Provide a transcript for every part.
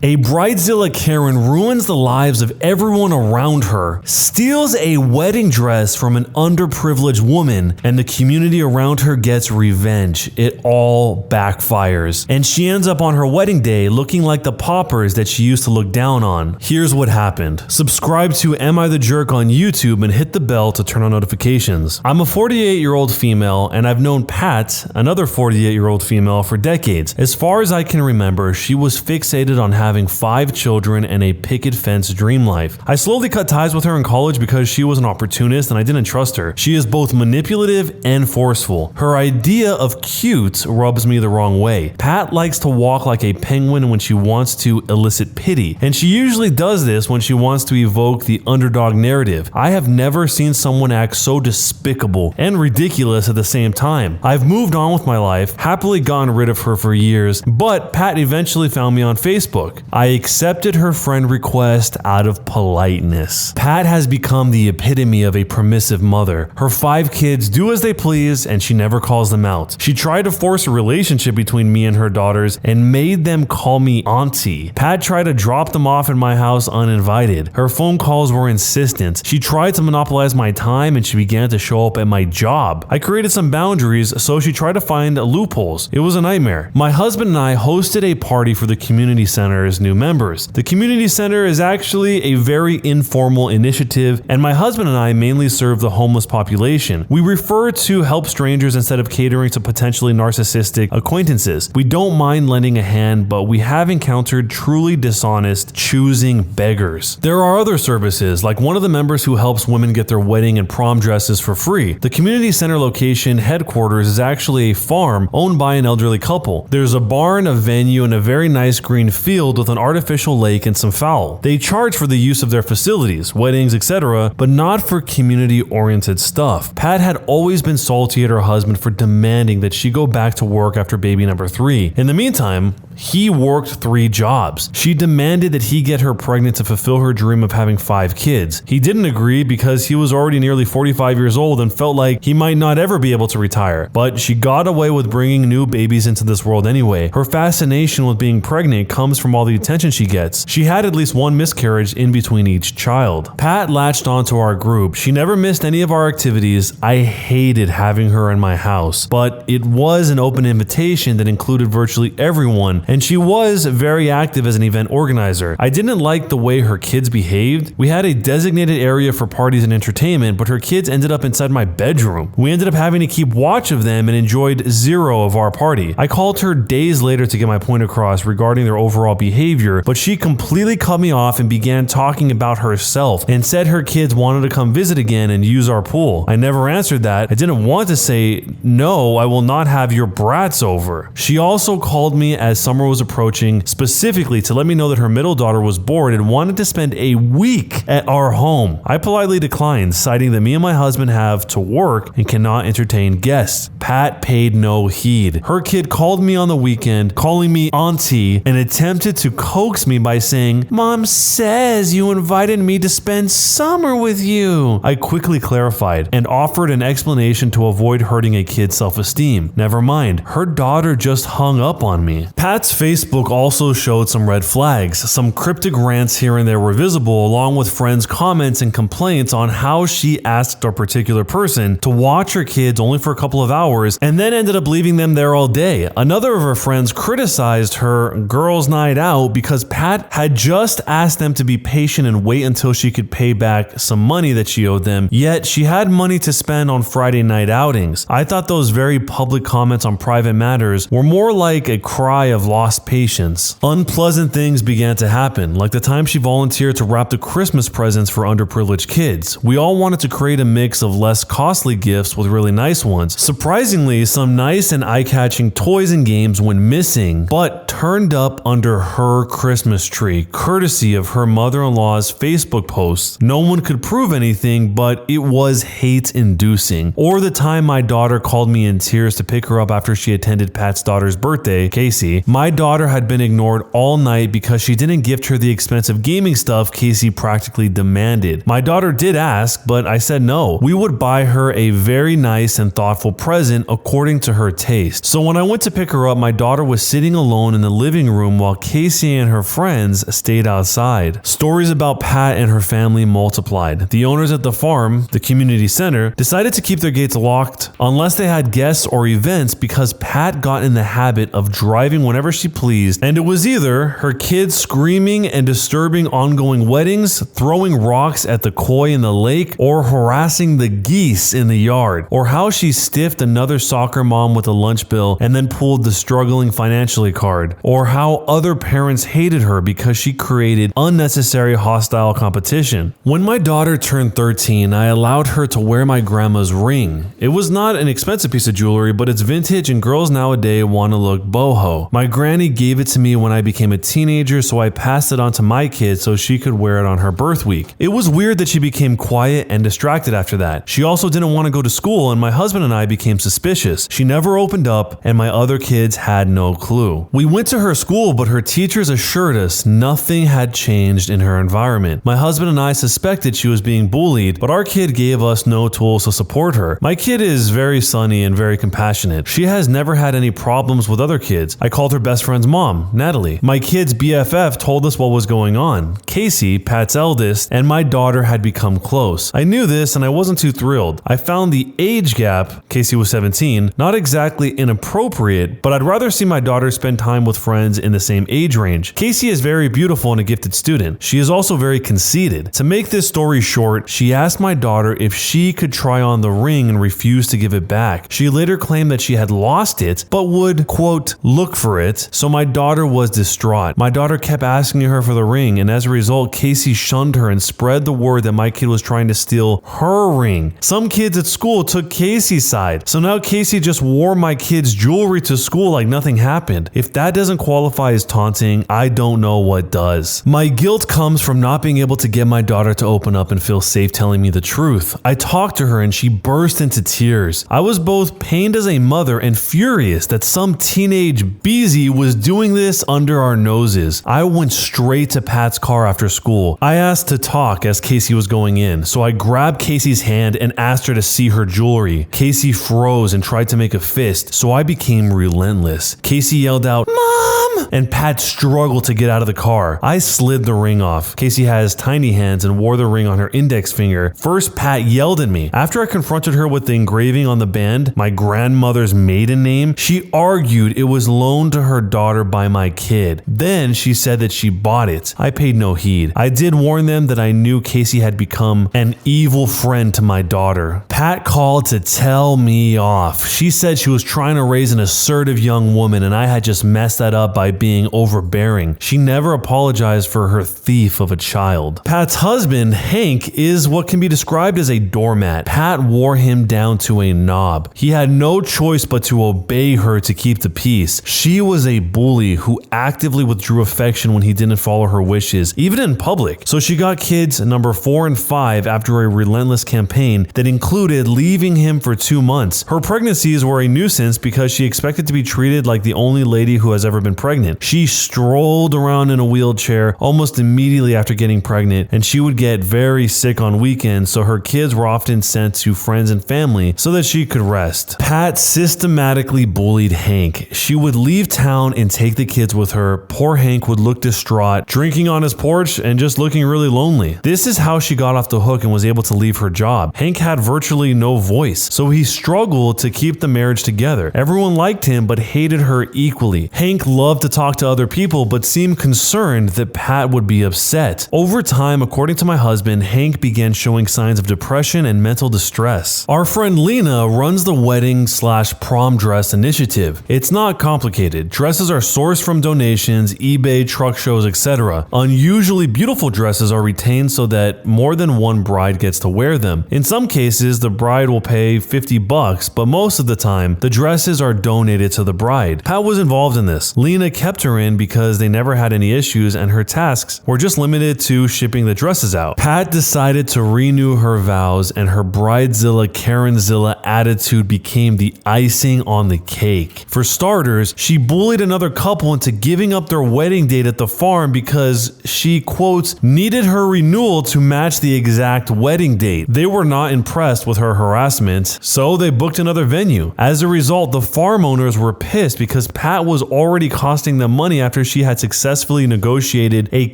A Bridezilla Karen ruins the lives of everyone around her, steals a wedding dress from an underprivileged woman, and the community around her gets revenge. It all backfires. And she ends up on her wedding day looking like the paupers that she used to look down on. Here's what happened. Subscribe to Am I the Jerk on YouTube and hit the bell to turn on notifications. I'm a 48-year-old female, and I've known Pat, another 48-year-old female, for decades. As far as I can remember, she was fixated on having 5 children and a picket fence dream life. I slowly cut ties with her in college because she was an opportunist and I didn't trust her. She is both manipulative and forceful. Her idea of cute rubs me the wrong way. Pat likes to walk like a penguin when she wants to elicit pity, and she usually does this when she wants to evoke the underdog narrative. I have never seen someone act so despicable and ridiculous at the same time. I've moved on with my life, happily gotten rid of her for years, but Pat eventually found me on Facebook. I accepted her friend request out of politeness. Pat has become the epitome of a permissive mother. Her 5 kids do as they please and she never calls them out. She tried to force a relationship between me and her daughters and made them call me auntie. Pat tried to drop them off in my house uninvited. Her phone calls were insistent. She tried to monopolize my time and she began to show up at my job. I created some boundaries, so she tried to find loopholes. It was a nightmare. My husband and I hosted a party for the community center's new members. The community center is actually a very informal initiative, and my husband and I mainly serve the homeless population. We refer to help strangers instead of catering to potentially narcissistic acquaintances. We don't mind lending a hand, but we have encountered truly dishonest choosing beggars. There are other services, like one of the members who helps women get their wedding and prom dresses for free. The community center location headquarters is actually a farm owned by an elderly couple. There's a barn, a venue, and a very nice green field with an artificial lake and some fowl. They charge for the use of their facilities, weddings, etc., but not for community-oriented stuff. Pat had always been salty at her husband for demanding that she go back to work after baby number 3. In the meantime, he worked 3 jobs. She demanded that he get her pregnant to fulfill her dream of having 5 kids. He didn't agree because he was already nearly 45 years old and felt like he might not ever be able to retire. But she got away with bringing new babies into this world anyway. Her fascination with being pregnant comes from all the attention she gets. She had at least 1 miscarriage in between each child. Pat latched onto our group. She never missed any of our activities. I hated having her in my house, but it was an open invitation that included virtually everyone, and she was very active as an event organizer. I didn't like the way her kids behaved. We had a designated area for parties and entertainment, but her kids ended up inside my bedroom. We ended up having to keep watch of them and enjoyed 0 of our party. I called her days later to get my point across regarding their overall behavior, but she completely cut me off and began talking about herself and said her kids wanted to come visit again and use our pool. I never answered that. I didn't want to say, no, I will not have your brats over. She also called me as summer was approaching, specifically to let me know that her middle daughter was bored and wanted to spend a week at our home. I politely declined, citing that me and my husband have to work and cannot entertain guests. Pat paid no heed. Her kid called me on the weekend, calling me auntie, and attempted to coax me by saying, "Mom says you invited me to spend summer with you." I quickly clarified and offered an explanation to avoid hurting a kid's self-esteem. Never mind, her daughter just hung up on me. Pat's Facebook also showed some red flags. Some cryptic rants here and there were visible, along with friends' comments and complaints on how she asked a particular person to watch her kids only for a couple of hours and then ended up leaving them there all day. Another of her friends criticized her girls' night out because Pat had just asked them to be patient and wait until she could pay back some money that she owed them, yet she had money to spend on Friday night outings. I thought those very public comments on private matters were more like a cry of lost patience. Unpleasant things began to happen, like the time she volunteered to wrap the Christmas presents for underprivileged kids. We all wanted to create a mix of less costly gifts with really nice ones. Surprisingly, some nice and eye-catching toys and games went missing, but turned up under her Christmas tree, courtesy of her mother-in-law's Facebook posts. No one could prove anything, but it was hate-inducing. Or the time my daughter called me in tears to pick her up after she attended Pat's daughter's birthday, Casey. My daughter had been ignored all night because she didn't gift her the expensive gaming stuff Casey practically demanded. My daughter did ask, but I said no. We would buy her a very nice and thoughtful present according to her taste. So when I went to pick her up, my daughter was sitting alone in the living room while Casey and her friends stayed outside. Stories about Pat and her family multiplied. The owners at the farm, the community center, decided to keep their gates locked unless they had guests or events because Pat got in the habit of driving whenever she pleased, and it was either her kids screaming and disturbing ongoing weddings, throwing rocks at the koi in the lake, or harassing the geese in the yard, or how she stiffed another soccer mom with a lunch bill and then pulled the struggling financially card, or how other parents hated her because she created unnecessary hostile competition. When my daughter turned 13, I allowed her to wear my grandma's ring. It was not an expensive piece of jewelry, but it's vintage and girls nowadays want to look boho. My granny gave it to me when I became a teenager, so I passed it on to my kid so she could wear it on her birth week. It was weird that she became quiet and distracted after that. She also didn't want to go to school, and my husband and I became suspicious. She never opened up, and my other kids had no clue. We went to her school, but her teachers assured us nothing had changed in her environment. My husband and I suspected she was being bullied, but our kid gave us no tools to support her. My kid is very sunny and very compassionate. She has never had any problems with other kids. I called her best friend's mom, Natalie. My kid's BFF told us what was going on. Casey, Pat's eldest, and my daughter had become close. I knew this and I wasn't too thrilled. I found the age gap, Casey was 17, not exactly inappropriate, but I'd rather see my daughter spend time with friends in the same age range. Casey is very beautiful and a gifted student. She is also very conceited. To make this story short, she asked my daughter if she could try on the ring and refused to give it back. She later claimed that she had lost it, but would, quote, look for it, so my daughter was distraught. My daughter kept asking her for the ring, and as a result, Casey shunned her and spread the word that my kid was trying to steal her ring. Some kids at school took Casey's side, so now Casey just wore my kid's jewelry to school like nothing happened. If that doesn't qualify as taunting, I don't know what does. My guilt comes from not being able to get my daughter to open up and feel safe telling me the truth. I talked to her and she burst into tears. I was both pained as a mother and furious that some teenage beezy was doing this under our noses. I went straight to Pat's car after school. I asked to talk as Casey was going in, so I grabbed Casey's hand and asked her to see her jewelry. Casey froze and tried to make a fist, so I became relentless. Casey yelled out, "Mom!" and Pat struggled to get out of the car. I slid the ring off. Casey has tiny hands and wore the ring on her index finger. First, Pat yelled at me. After I confronted her with the engraving on the band, my grandmother's maiden name, she argued it was loaned to her daughter by my kid. Then she said that she bought it. I paid no heed. I did warn them that I knew Casey had become an evil friend to my daughter. Pat called to tell me off. She said she was trying to raise an assertive young woman and I had just messed that up by being overbearing. She never apologized for her thief of a child. Pat's husband, Hank, is what can be described as a doormat. Pat wore him down to a knob. He had no choice but to obey her to keep the peace. She was a bully who actively withdrew affection when he didn't follow her wishes, even in public. So she got kids number 4 and 5 after a relentless campaign that included leaving him for 2 months. Her pregnancies were a nuisance because she expected to be treated like the only lady who has ever been pregnant. She strolled around in a wheelchair almost immediately after getting pregnant, and she would get very sick on weekends, so her kids were often sent to friends and family so that she could rest. Pat systematically bullied Hank. She would leave town and take the kids with her. Poor Hank would look distraught, drinking on his porch and just looking really lonely. This is how she got off the hook and was able to leave her job. Hank had virtually no voice, so he struggled to keep the marriage together. Everyone liked him but hated her equally. Hank loved to talk to other people but seemed concerned that Pat would be upset. Over time, according to my husband, Hank began showing signs of depression and mental distress. Our friend Lena runs the wedding/prom dress initiative. It's not complicated. Dresses are sourced from donations, eBay, truck shows, etc. Unusually beautiful dresses are retained so that more than one bride gets to wear them. In some cases, the bride will pay $50, but most of the time, the dresses are donated to the bride. Pat was involved in this. Lena kept her in because they never had any issues and her tasks were just limited to shipping the dresses out. Pat decided to renew her vows and her Bridezilla, Karenzilla attitude became the icing on the cake. For starters, she bullied bullied another couple into giving up their wedding date at the farm because she, quote, needed her renewal to match the exact wedding date. They were not impressed with her harassment, so they booked another venue. As a result, the farm owners were pissed because Pat was already costing them money after she had successfully negotiated a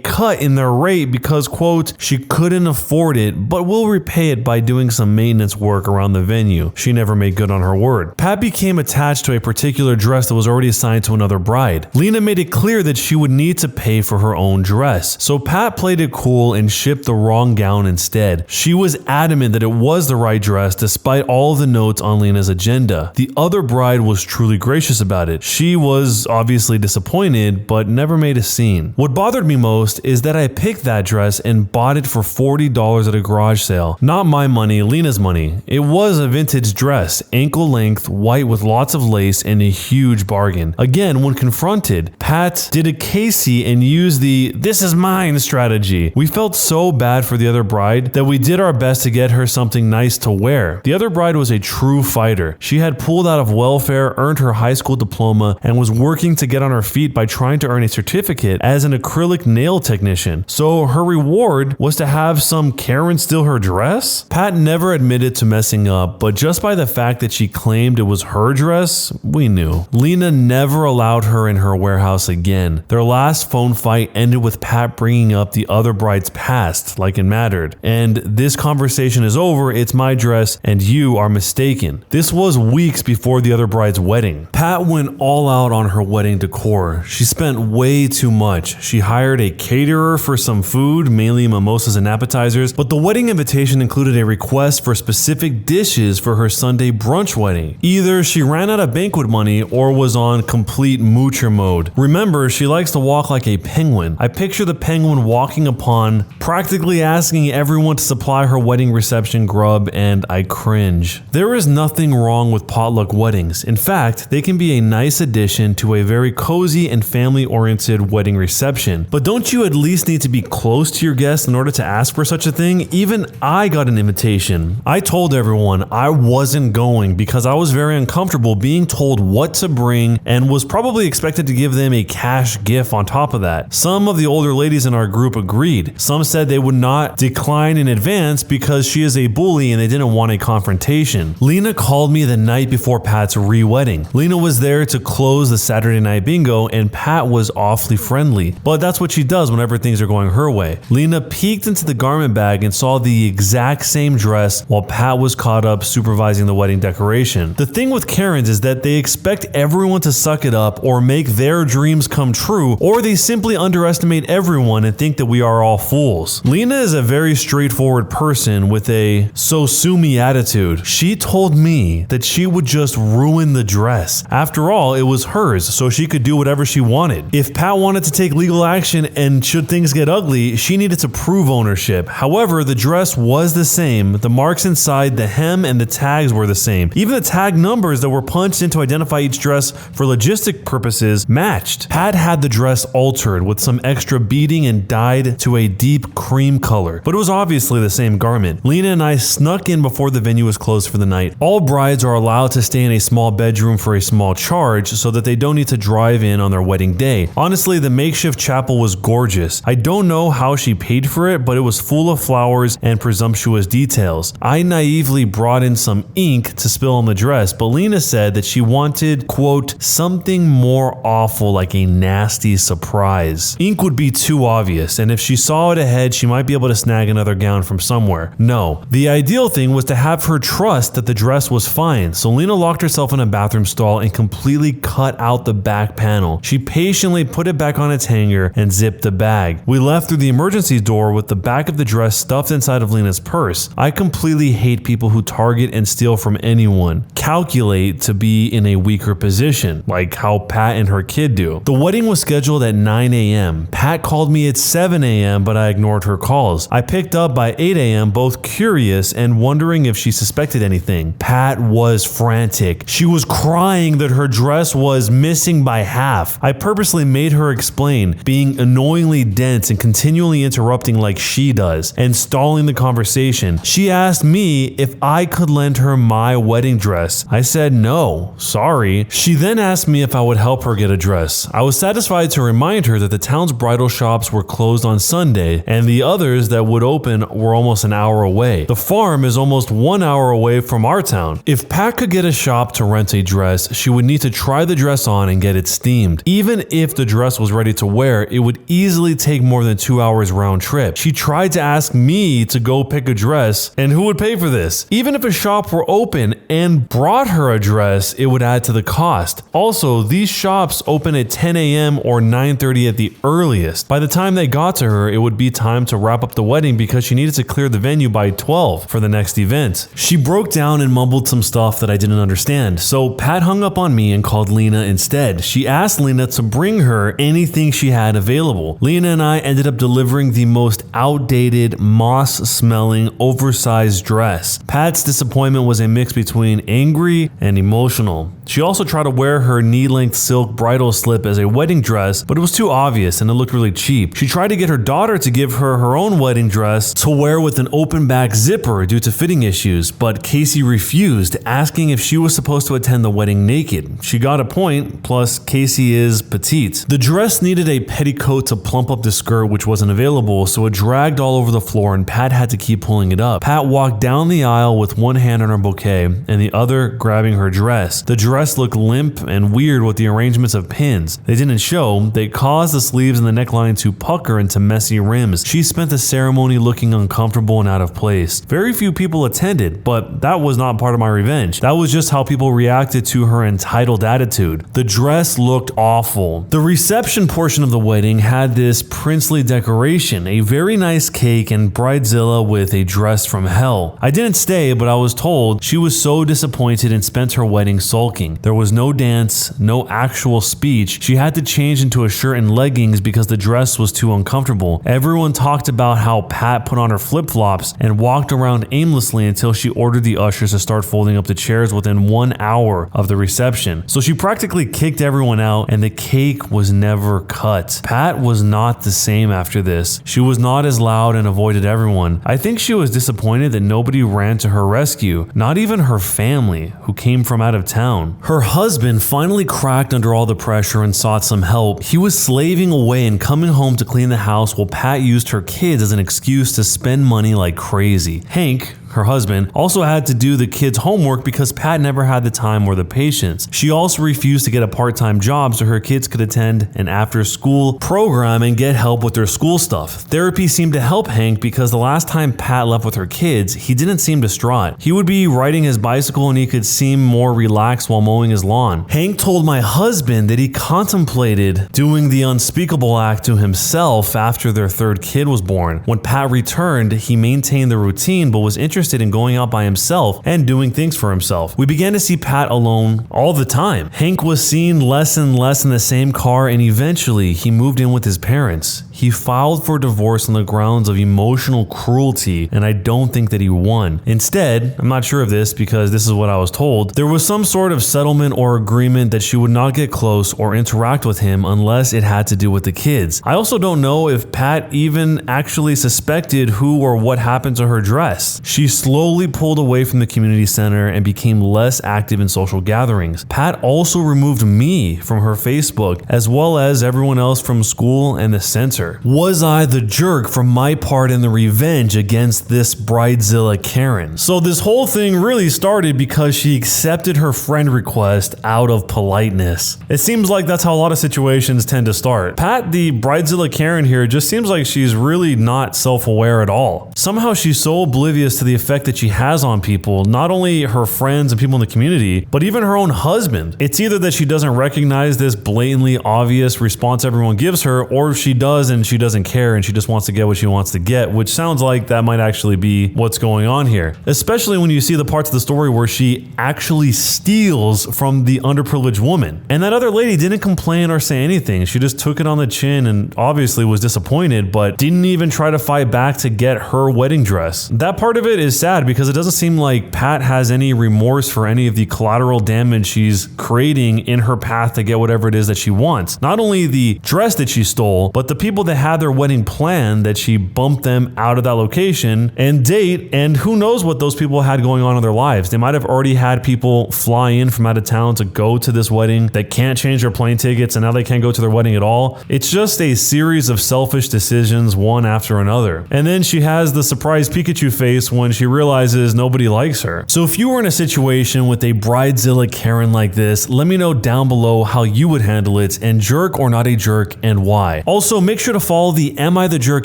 cut in their rate because, quote, she couldn't afford it, but will repay it by doing some maintenance work around the venue. She never made good on her word. Pat became attached to a particular dress that was already assigned to another bride. Lena made it clear that she would need to pay for her own dress, so Pat played it cool and shipped the wrong gown instead. She was adamant that it was the right dress despite all of the notes on Lena's agenda. The other bride was truly gracious about it. She was obviously disappointed, but never made a scene. What bothered me most is that I picked that dress and bought it for $40 at a garage sale. Not my money, Lena's money. It was a vintage dress, ankle length, white with lots of lace, and a huge bargain. Again, when confronted, Pat did a Casey and used the "this is mine" strategy. We felt so bad for the other bride that we did our best to get her something nice to wear. The other bride was a true fighter. She had pulled out of welfare, earned her high school diploma, and was working to get on her feet by trying to earn a certificate as an acrylic nail technician. So her reward was to have some Karen steal her dress? Pat never admitted to messing up, but just by the fact that she claimed it was her dress, we knew. Lena never allowed her in her warehouse again. Their last phone fight ended with Pat bringing up the other bride's past, like it mattered. And this conversation is over, it's my dress, and you are mistaken. This was weeks before the other bride's wedding. Pat went all out on her wedding decor. She spent way too much. She hired a caterer for some food, mainly mimosas and appetizers, but the wedding invitation included a request for specific dishes for her Sunday brunch wedding. Either she ran out of banquet money or was on complete moocher mode. Remember, she likes to walk like a penguin. I picture the penguin walking upon, practically asking everyone to supply her wedding reception grub, and I cringe. There is nothing wrong with potluck weddings. In fact, they can be a nice addition to a very cozy and family-oriented wedding reception. But don't you at least need to be close to your guests in order to ask for such a thing? Even I got an invitation. I told everyone I wasn't going because I was very uncomfortable being told what to bring and was probably expected to give them a cash gift on top of that. Some of the older ladies in our group agreed. Some said they would not decline in advance because she is a bully and they didn't want a confrontation. Lena called me the night before Pat's re-wedding. Lena was there to close the Saturday night bingo and Pat was awfully friendly, but that's what she does whenever things are going her way. Lena peeked into the garment bag and saw the exact same dress while Pat was caught up supervising the wedding decoration. The thing with Karens is that they expect everyone to suck it up or make their dreams come true, or they simply underestimate everyone and think that we are all fools. Lena is a very straightforward person with a "so sue me" attitude. She told me that she would just ruin the dress. After all, it was hers, so she could do whatever she wanted. If Pat wanted to take legal action and should things get ugly, she needed to prove ownership. However, the dress was the same. The marks inside, the hem, and the tags were the same. Even the tag numbers that were punched in to identify each dress for logistic purposes matched. Pat had the dress altered with some extra beading and dyed to a deep cream color, but it was obviously the same garment. Lena and I snuck in before the venue was closed for the night. All brides are allowed to stay in a small bedroom for a small charge so that they don't need to drive in on their wedding day. Honestly, the makeshift chapel was gorgeous. I don't know how she paid for it, but it was full of flowers and presumptuous details. I naively brought in some ink to spill on the dress, but Lena said that she wanted, quote, something more awful like a nasty surprise. Ink would be too obvious, and if she saw it ahead, she might be able to snag another gown from somewhere. No. The ideal thing was to have her trust that the dress was fine, so Lena locked herself in a bathroom stall and completely cut out the back panel. She patiently put it back on its hanger and zipped the bag. We left through the emergency door with the back of the dress stuffed inside of Lena's purse. I completely hate people who target and steal from anyone. Calculate to be in a weaker position, like how Pat and her kid do. The wedding was scheduled at 9 a.m. Pat called me at 7 a.m., but I ignored her calls. I picked up by 8 a.m., both curious and wondering if she suspected anything. Pat was frantic. She was crying that her dress was missing by half. I purposely made her explain, being annoyingly dense and continually interrupting like she does, and stalling the conversation. She asked me if I could lend her my wedding dress. I said no, sorry. She then asked me if I would help her get a dress. I was satisfied to remind her that the town's bridal shops were closed on Sunday, and the others that would open were almost an hour away. The farm is almost 1 hour away from our town. If Pat could get a shop to rent a dress, she would need to try the dress on and get it steamed. Even if the dress was ready to wear, it would easily take more than 2 hours round trip. She tried to ask me to go pick a dress, and who would pay for this? Even if a shop were open and brought her a dress, it would add to the cost. Also, these shops open at 10 a.m. or 9:30 at the earliest. By the time they got to her, it would be time to wrap up the wedding because she needed to clear the venue by 12 for the next event. She broke down and mumbled some stuff that I didn't understand, so Pat hung up on me and called Lena instead. She asked Lena to bring her anything she had available. Lena and I ended up delivering the most outdated, moss-smelling, oversized dress. Pat's disappointment was a mix between angry and emotional. She also tried to wear her knee-length silk bridal slip as a wedding dress, but it was too obvious and it looked really cheap. She tried to get her daughter to give her her own wedding dress to wear with an open back zipper due to fitting issues, but Casey refused, asking if she was supposed to attend the wedding naked. She got a point, plus Casey is petite. The dress needed a petticoat to plump up the skirt, which wasn't available, so it dragged all over the floor and Pat had to keep pulling it up. Pat walked down the aisle with one hand on her bouquet and the other grabbing her dress. The dress looked limp and weird with the arrangements of pins. They didn't show, they caused the sleeves and the neckline to pucker into messy rims. She spent the ceremony looking uncomfortable and out of place. Very few people attended, but that was not part of my revenge. That was just how people reacted to her entitled attitude. The dress looked awful. The reception portion of the wedding had this princely decoration, a very nice cake, and Bridezilla with a dress from hell. I didn't stay, but I was told she was so disappointed and spent her wedding sulking. There was no dance, no actual speech. She had to change into a shirt and leggings because the dress was too uncomfortable. Everyone talked about how Pat put on her flip-flops and walked around aimlessly until she ordered the ushers to start folding up the chairs within 1 hour of the reception. So she practically kicked everyone out and the cake was never cut. Pat was not the same after this. She was not as loud and avoided everyone. I think she was disappointed that nobody ran to her rescue, not even her family, who came from out of town. Her husband finally cracked under all the pressure and sought some help. He was slaving away and coming home to clean the house while Pat used her kids as an excuse to spend money like crazy. Hank, her husband, also had to do the kids' homework because Pat never had the time or the patience. She also refused to get a part-time job so her kids could attend an after-school program and get help with their school stuff. Therapy seemed to help Hank because the last time Pat left with her kids, he didn't seem distraught. He would be riding his bicycle and he could seem more relaxed while mowing his lawn. Hank told my husband that he contemplated doing the unspeakable act to himself after their third kid was born. When Pat returned, he maintained the routine but was interested in going out by himself and doing things for himself. We began to see Pat alone all the time. Hank was seen less and less in the same car, and eventually he moved in with his parents. He filed for divorce on the grounds of emotional cruelty, and I don't think that he won. Instead, I'm not sure of this because this is what I was told, there was some sort of settlement or agreement that she would not get close or interact with him unless it had to do with the kids. I also don't know if Pat even actually suspected who or what happened to her dress. She slowly pulled away from the community center and became less active in social gatherings. Pat also removed me from her Facebook, as well as everyone else from school and the center. Was I the jerk for my part in the revenge against this Bridezilla Karen? So this whole thing really started because she accepted her friend request out of politeness. It seems like that's how a lot of situations tend to start. Pat, the Bridezilla Karen here, just seems like she's really not self-aware at all. Somehow she's so oblivious to the effect that she has on people, not only her friends and people in the community, but even her own husband. It's either that she doesn't recognize this blatantly obvious response everyone gives her, or she does and she doesn't care and she just wants to get what she wants to get, which sounds like that might actually be what's going on here. Especially when you see the parts of the story where she actually steals from the underprivileged woman. And that other lady didn't complain or say anything. She just took it on the chin and obviously was disappointed, but didn't even try to fight back to get her wedding dress. That part of it is sad because it doesn't seem like Pat has any remorse for any of the collateral damage she's creating in her path to get whatever it is that she wants. Not only the dress that she stole, but the people that had their wedding planned, that she bumped them out of that location and date, and who knows what those people had going on in their lives. They might have already had people fly in from out of town to go to this wedding that can't change their plane tickets, and now they can't go to their wedding at all. It's just a series of selfish decisions, one after another. And then she has the surprise Pikachu face when she realizes nobody likes her. So if you were in a situation with a Bridezilla Karen like this, let me know down below how you would handle it, and jerk or not a jerk, and why. Also, make sure to follow the Am I the Jerk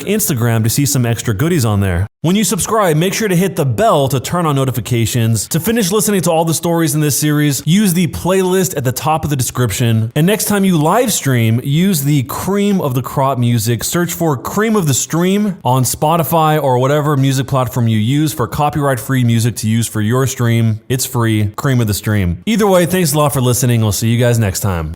Instagram to see some extra goodies on there. When you subscribe, make sure to hit the bell to turn on notifications. To finish listening to all the stories in this series, use the playlist at the top of the description. And next time you live stream, use the cream of the crop music. Search for Cream of the Stream on Spotify or whatever music platform you use for copyright-free music to use for your stream. It's free. Cream of the Stream. Either way, thanks a lot for listening. I'll see you guys next time.